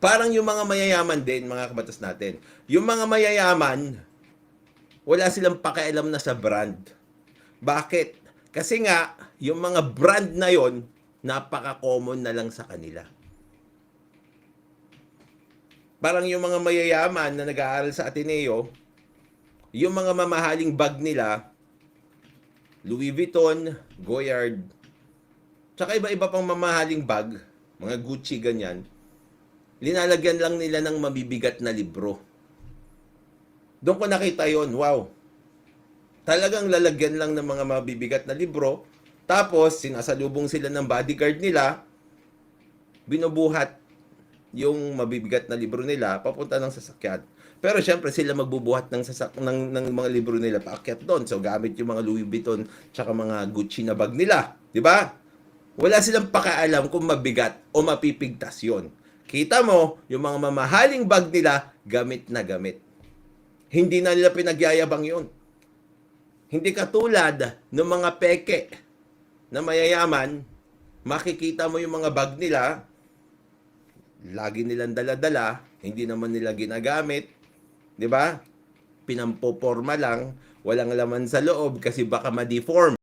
Parang yung mga mayayaman din, mga kabatas natin. Yung mga mayayaman, wala silang pakialam na sa brand. Bakit? Kasi nga, yung mga brand na yon, napaka-common na lang sa kanila. Parang yung mga mayayaman na nag-aaral sa Ateneo, yung mga mamahaling bag nila, Louis Vuitton, Goyard, tsaka iba-iba pang mamahaling bag, mga Gucci, ganyan, linalagyan lang nila ng mabibigat na libro. Doon ko nakita yon, wow. Talagang lalagyan lang ng mga mabibigat na libro, tapos sinasalubong sila ng bodyguard nila, binubuhat yung mabibigat na libro nila papunta ng sasakyan. Pero syempre sila magbubuhat ng mga libro nila paakyat doon. So gamit yung mga Louis Vuitton tsaka mga Gucci na bag nila, 'di ba? Wala silang pakialam kung mabigat o mapipigtas 'yon. Kita mo, yung mga mamahaling bag nila gamit na gamit. Hindi na nila pinagyayabang 'yon. Hindi katulad ng mga peke na mayayaman, makikita mo yung mga bag nila, lagi nilang dala-dala, hindi naman nila ginagamit, 'di ba? Pinampoporma lang, walang laman sa loob kasi baka ma-deform.